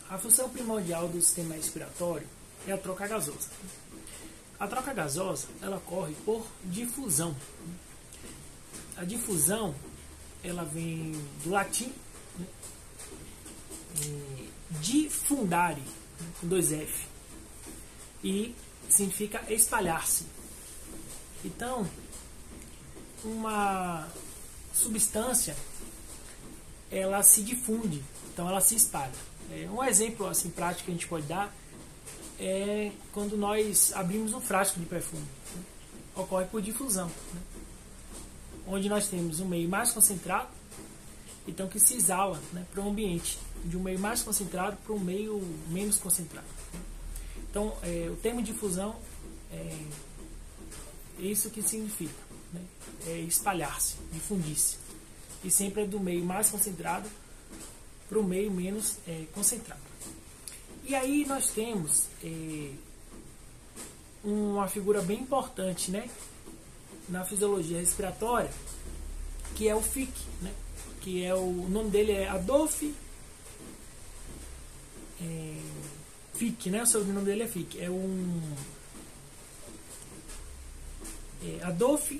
A função primordial do sistema respiratório é a troca gasosa. A troca gasosa, ela ocorre por difusão. A difusão, ela vem do latim, né? Diffundare, com 2 F, e significa espalhar-se. Então, uma substância, ela se difunde, então ela se espalha. Um exemplo assim prático que a gente pode dar é quando nós abrimos um frasco de perfume, né? Ocorre por difusão, né? Onde nós temos um meio mais concentrado, então que se exala, né, para o ambiente, de um meio mais concentrado para um meio menos concentrado, né? Então, o termo difusão é isso que significa, né? É espalhar-se, difundir-se, e sempre é do meio mais concentrado para o meio menos concentrado. E aí nós temos uma figura bem importante, né, na fisiologia respiratória, que é o Fick, né, que é o nome dele é Adolf Fick, né, o sobrenome dele é Fick, Adolf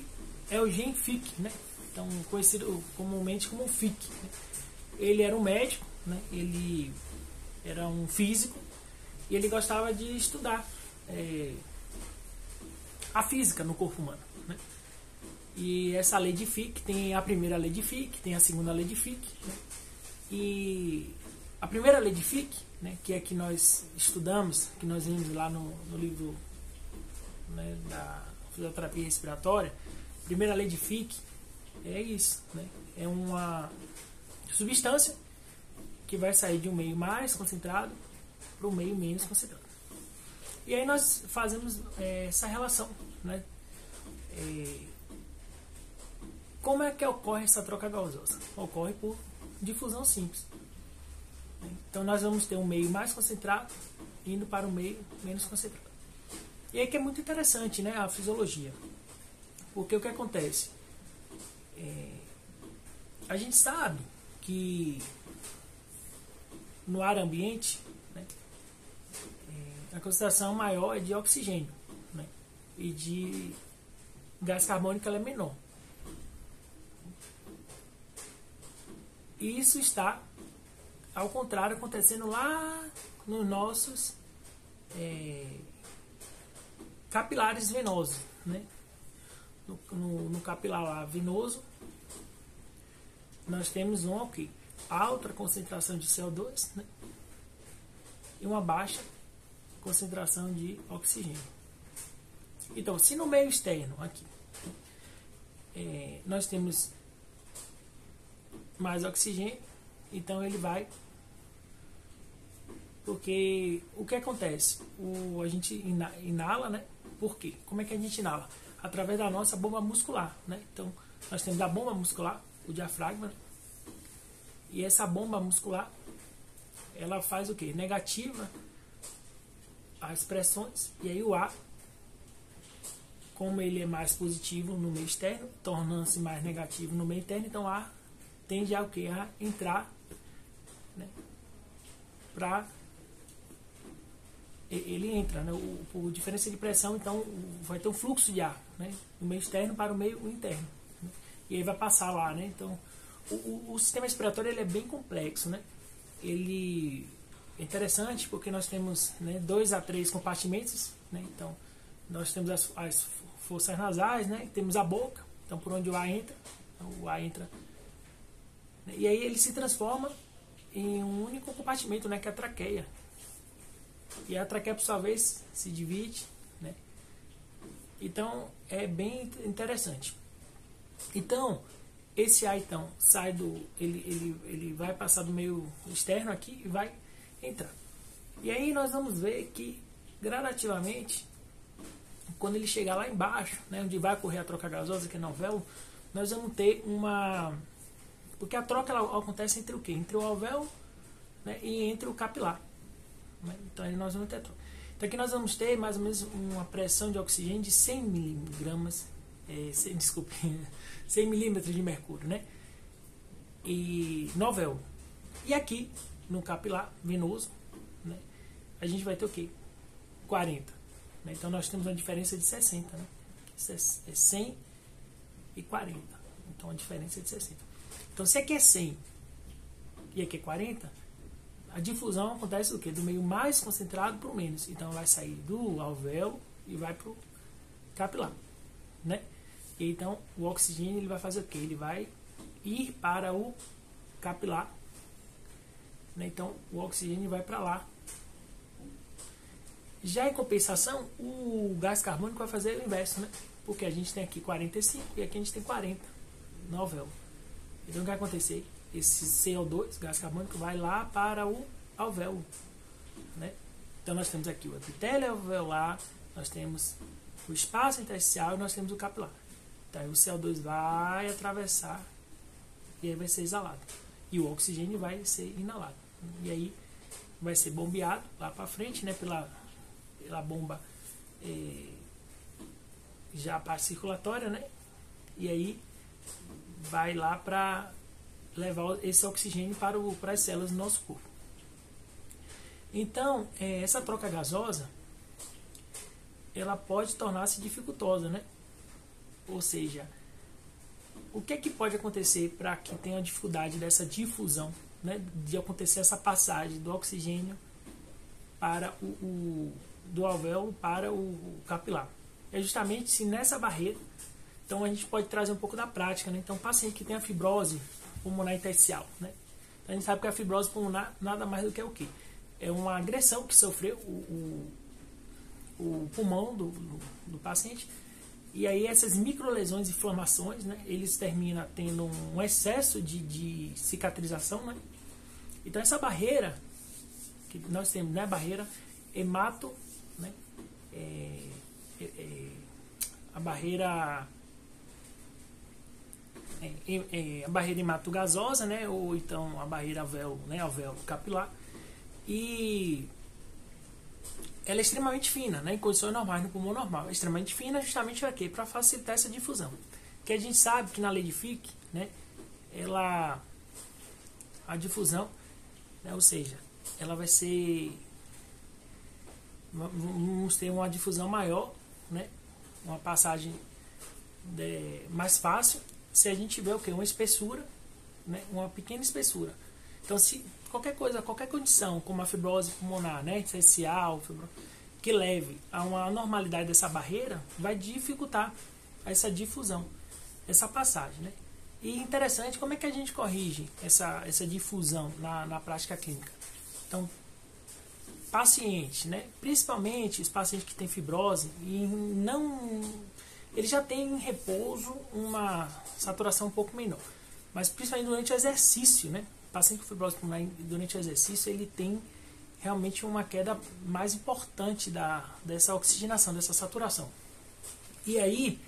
Eugen Fick, né, então conhecido comumente como Fick, né. Ele era um médico, né, ele era um físico e ele gostava de estudar a física no corpo humano, né? E essa lei de Fick, tem a primeira lei de Fick, tem a segunda lei de Fick, né? E a primeira lei de Fick, né, que é que nós estudamos, que nós vimos lá no livro, né, da fisioterapia respiratória, a primeira lei de Fick é isso, né? É uma substância que vai sair de um meio mais concentrado para um meio menos concentrado. E aí nós fazemos essa relação, né? Como é que ocorre essa troca gasosa? Ocorre por difusão simples. Então nós vamos ter um meio mais concentrado indo para um meio menos concentrado. E aí que é muito interessante, né, a fisiologia. Porque o que acontece? A gente sabe que no ar ambiente, né, a concentração maior é de oxigênio, né, e de gás carbônico ela é menor. E isso está, ao contrário, acontecendo lá nos nossos capilares venosos, né? No capilar lá venoso, nós temos alta concentração de CO2, né, e uma baixa concentração de oxigênio. Então, se no meio externo aqui nós temos mais oxigênio, então ele vai, porque o que acontece? A gente inala, né? Por quê? Como é que a gente inala? Através da nossa bomba muscular, né? Então, nós temos a bomba muscular, o diafragma, né? E essa bomba muscular, ela faz o quê? Negativa as pressões, e aí o ar, como ele é mais positivo no meio externo, tornando-se mais negativo no meio interno, então o ar tende a entrar, né? Ele entra, né? Por diferença de pressão, então vai ter um fluxo de ar, né, do meio externo para o meio interno, né? E aí vai passar lá, né? Então o sistema respiratório ele é bem complexo, né? Ele é interessante porque nós temos, né, 2 a 3 compartimentos, né? Então nós temos as fossas nasais, né? Temos a boca, então por onde o ar entra, né? E aí ele se transforma em um único compartimento, né, que é a traqueia. E a traqueia, por sua vez, se divide, né? Então é bem interessante. Então esse ar então sai ele vai passar do meio externo aqui e vai entrar. E aí nós vamos ver que gradativamente, quando ele chegar lá embaixo, né, onde vai ocorrer a troca gasosa, que é no alvéolo, nós vamos ter porque a troca ela acontece entre o quê? Entre o alvéolo, né, e entre o capilar, né? Então aí nós vamos ter a troca. Então aqui nós vamos ter mais ou menos uma pressão de oxigênio de 100 miligramas, 100 milímetros de mercúrio, né? E no alvéolo. E aqui no capilar venoso, né, a gente vai ter o quê? 40. Né? Então nós temos uma diferença de 60. Né? 100 e 40. Então a diferença é de 60. Então se aqui é 100 e aqui é 40, a difusão acontece do quê? Do meio mais concentrado para o menos. Então vai sair do alvéolo e vai para o capilar. Né? E então o oxigênio ele vai fazer o quê? Ele vai ir para o capilar. Né? Então o oxigênio vai para lá. Já em compensação, o gás carbônico vai fazer o inverso, né? Porque a gente tem aqui 45 e aqui a gente tem 40 no alvéolo. Então o que vai acontecer? Esse CO2, gás carbônico, vai lá para o alvéolo. Né? Então nós temos aqui o epitélio alveolar, nós temos o espaço intersticial e nós temos o capilar. Então o CO2 vai atravessar e aí vai ser exalado. E o oxigênio vai ser inalado. E aí vai ser bombeado lá para frente, né, pela bomba já a parte circulatória, né? E aí vai lá para levar esse oxigênio para as células do nosso corpo. Então, essa troca gasosa ela pode tornar-se dificultosa, né? Ou seja, o que é que pode acontecer para que tenha a dificuldade dessa difusão, né? De acontecer essa passagem do oxigênio para do alvéolo para o capilar? É justamente se nessa barreira, então a gente pode trazer um pouco da prática, né? Então, paciente que tem a fibrose pulmonar intersticial, né? Então, a gente sabe que a fibrose pulmonar nada mais do que o quê? É uma agressão que sofreu o pulmão do paciente, e aí essas microlesões e inflamações, né? Eles terminam tendo um excesso de cicatrização, né? Então, essa barreira que nós temos, né? Barreira hemato, né? A barreira hematogasosa, né? Ou então a barreira alvéolo, né? Alvéolo capilar, e ela é extremamente fina, né? Em condições normais, no pulmão normal, é extremamente fina justamente para quê? Para facilitar essa difusão. Que a gente sabe que na lei de Fick, né? A difusão, né? Ou seja, ela vai ser, vamos ter uma difusão maior, né? Uma passagem mais fácil se a gente tiver o quê? Uma espessura, né? Uma pequena espessura. Então, se qualquer coisa, qualquer condição, como a fibrose pulmonar, né? Intersticial, que leve a uma anormalidade dessa barreira, vai dificultar essa difusão, essa passagem, né? E interessante, como é que a gente corrige essa difusão na prática clínica? Então, pacientes, né? Principalmente os pacientes que têm fibrose e ele já tem em repouso uma saturação um pouco menor, mas principalmente durante o exercício, né? O paciente com fibrose pulmonar durante o exercício ele tem realmente uma queda mais importante dessa oxigenação, dessa saturação. E aí,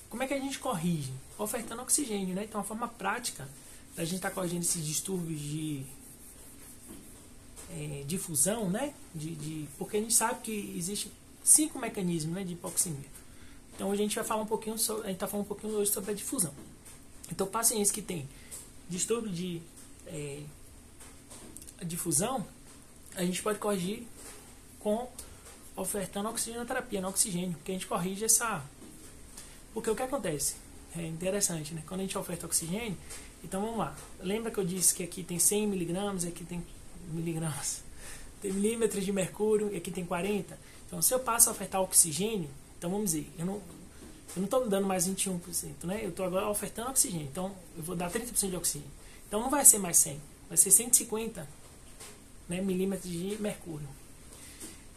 como é que a gente corrige? Ofertando oxigênio, né? Então, a forma prática da gente estar corrigindo esses distúrbios de difusão, né? Porque a gente sabe que existem 5 mecanismos, né, de hipoxemia. Então, hoje a gente vai falar um pouquinho sobre, a gente está falando um pouquinho hoje sobre a difusão. Então, pacientes que têm distúrbio de difusão, a gente pode corrigir ofertando oxigenoterapia, no oxigênio, que a gente corrige essa. Porque o que acontece? É interessante, né? Quando a gente oferta oxigênio, então vamos lá. Lembra que eu disse que aqui tem 100 miligramas, aqui tem miligramas, tem milímetros de mercúrio, e aqui tem 40. Então, se eu passo a ofertar oxigênio, então vamos dizer, eu não estou dando mais 21%, né? Eu estou agora ofertando oxigênio, então eu vou dar 30% de oxigênio. Então não vai ser mais 100, vai ser 150, né, milímetros de mercúrio.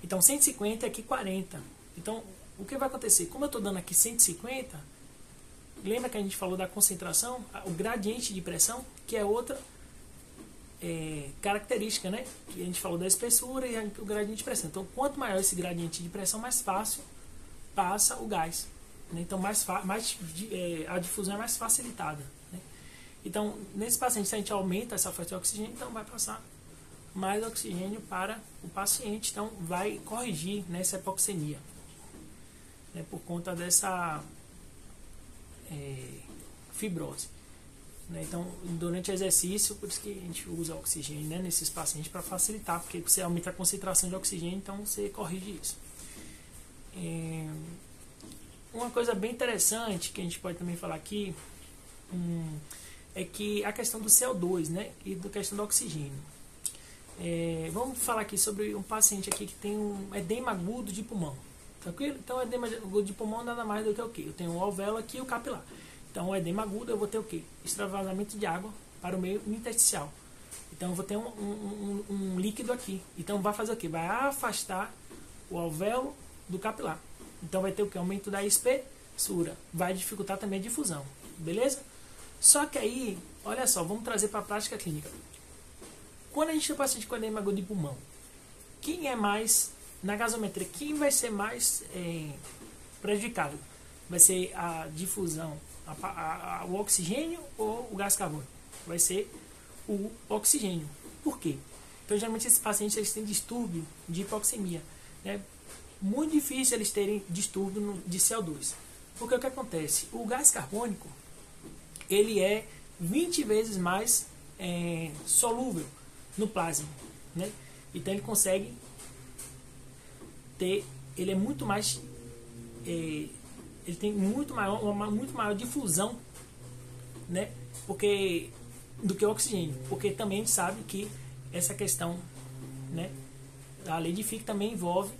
Então 150 é aqui 40. Então o que vai acontecer? Como eu estou dando aqui 150, lembra que a gente falou da concentração, o gradiente de pressão, que é outra característica, né? Que a gente falou da espessura e o gradiente de pressão. Então quanto maior esse gradiente de pressão, mais fácil passa o gás, né? Então a difusão é mais facilitada, né? Então nesse paciente, se a gente aumenta essa oferta de oxigênio, então vai passar mais oxigênio para o paciente, então vai corrigir nessa hipoxemia, né, por conta dessa fibrose. né? Então, durante o exercício, por isso que a gente usa oxigênio, né, nesses pacientes para facilitar, porque você aumenta a concentração de oxigênio, então você corrige isso. Uma coisa bem interessante que a gente pode também falar aqui é que a questão do CO2, né, e da questão do oxigênio. Vamos falar aqui sobre um paciente aqui que tem um edema agudo de pulmão. Tranquilo? Então, o edema agudo de pulmão nada mais do que o quê? Eu tenho o alvéolo aqui e o capilar. Então, o edema agudo eu vou ter o quê? Extravasamento de água para o meio intersticial. Então, eu vou ter um líquido aqui. Então, vai fazer o quê? Vai afastar o alvéolo do capilar. Então, vai ter o quê? Aumento da espessura. Vai dificultar também a difusão. Beleza? Só que aí, olha só, vamos trazer para a prática clínica. Quando a gente tem paciente com edema agudo de pulmão, quem é mais, na gasometria, quem vai ser mais prejudicado? Vai ser a difusão, o oxigênio ou o gás carbônico? Vai ser o oxigênio. Por quê? Então, geralmente, esses pacientes eles têm distúrbio de hipoxemia. É muito difícil eles terem distúrbio de CO2. Porque o que acontece? O gás carbônico, ele é 20 vezes mais solúvel no plasma, né? Então ele consegue ter, ele é muito mais, ele tem uma muito maior difusão, né? Porque do que o oxigênio, porque também a gente sabe que essa questão, né? A lei de Fick também envolve,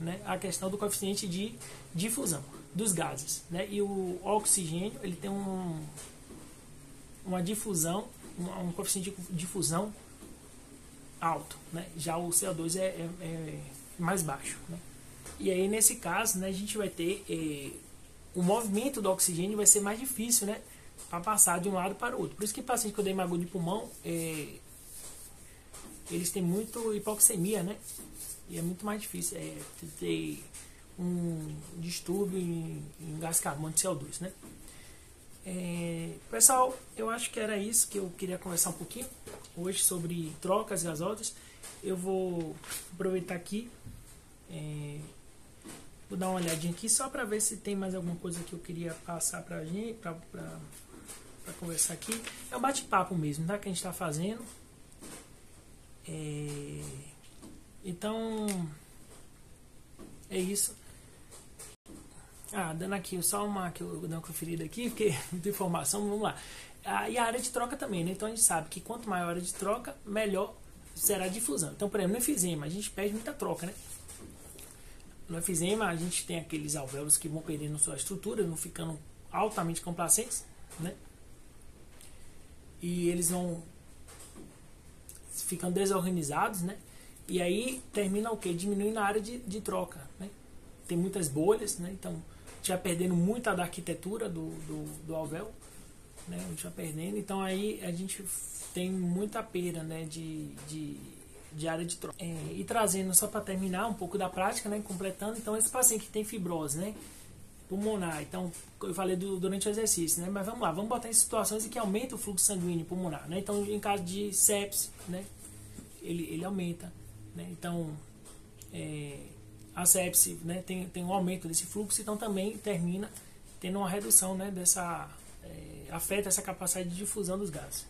né, a questão do coeficiente de difusão dos gases, né? E o oxigênio ele tem uma difusão, um coeficiente de difusão alto, né? Já o CO2 é mais baixo, né? E aí nesse caso, né, a gente vai ter o movimento do oxigênio vai ser mais difícil, né, para passar de um lado para o outro. Por isso que paciente com edema agudo de pulmão eles têm muito hipoxemia, né? E é muito mais difícil ter um distúrbio em gás carbônico CO2, né? Pessoal, eu acho que era isso que eu queria conversar um pouquinho hoje sobre trocas gasosas. Eu vou aproveitar aqui, vou dar uma olhadinha aqui só para ver se tem mais alguma coisa que eu queria passar para a gente, para conversar aqui. É um bate-papo mesmo, tá? Que a gente está fazendo. Então é isso. Dando aqui só que eu dou uma conferida aqui, porque muita informação, vamos lá. E a área de troca também, né? Então a gente sabe que quanto maior a área de troca, melhor será a difusão. Então, por exemplo, no efizema, a gente perde muita troca, né? No efizema, a gente tem aqueles alvéolos que vão perdendo sua estrutura, vão ficando altamente complacentes, né? E eles vão ficando desorganizados, né? E aí termina o quê? Diminuindo a área de troca, né? Tem muitas bolhas, né? Então já perdendo muita da arquitetura do alvéolo, né? Já perdendo, então aí a gente tem muita perda, né, de área de troca. E trazendo só para terminar um pouco da prática, né, completando, então esse paciente que tem fibrose, né, pulmonar, então eu falei durante o exercício, né, mas vamos lá, vamos botar em situações em que aumenta o fluxo sanguíneo pulmonar, né? Então em caso de sepse, né, ele aumenta, né? Então a sepse, né, tem um aumento desse fluxo, então também termina tendo uma redução, né, afeta essa capacidade de difusão dos gases.